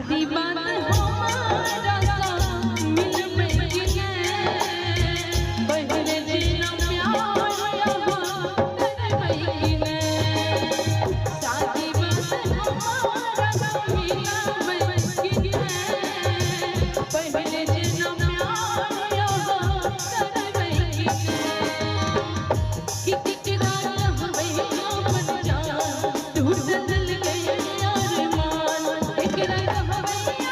शादी बात हमारा मिल में गिने बहरे जीना प्यार यहाँ तेरे महीने शादी बात हमारा मिल में गिने बहरे जीना प्यार यहाँ तेरे महीने कि रात हमें मत जा तू दिल गए अरमान एक रात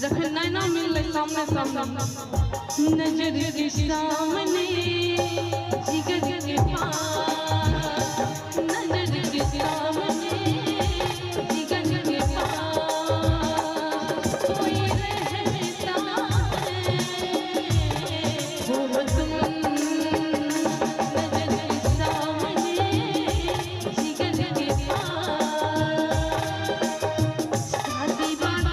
जखन नैना मिलले सामने सामने नजर के सामने जिगर के पास नजर के सामने जिगर के पास कोई रहता है वो तुम नजर के सामने जिगर के पास शादी बात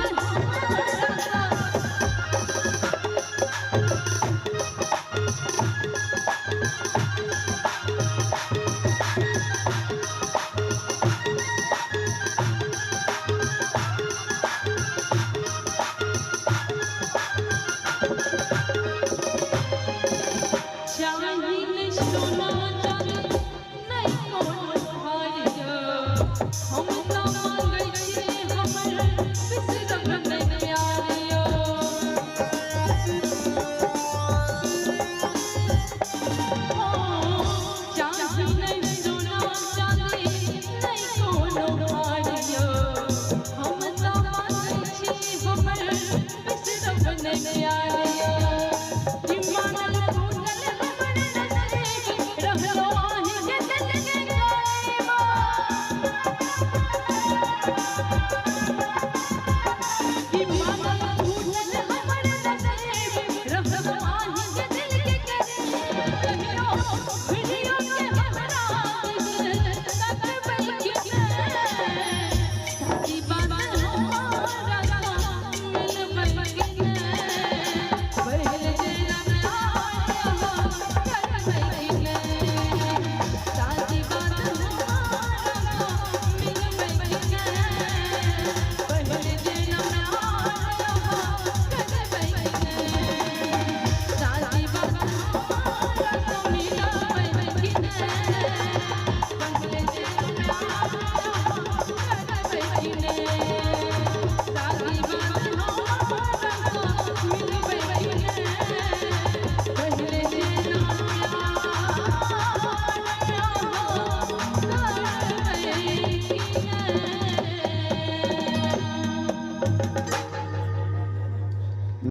हम